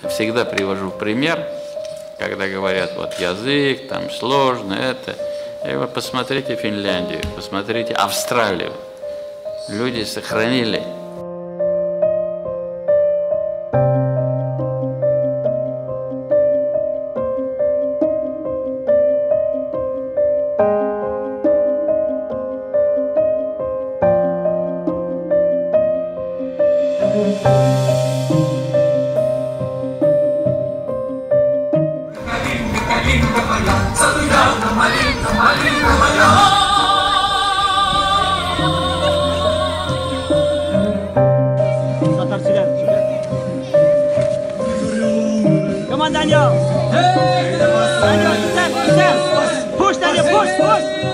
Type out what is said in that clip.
Всегда привожу пример, когда говорят, вот язык, там сложно, это. И вы посмотрите Финляндию, посмотрите Австралию. Люди сохранили. Come on, Daniel. Hey! Daniel, step. Push, Daniel, push.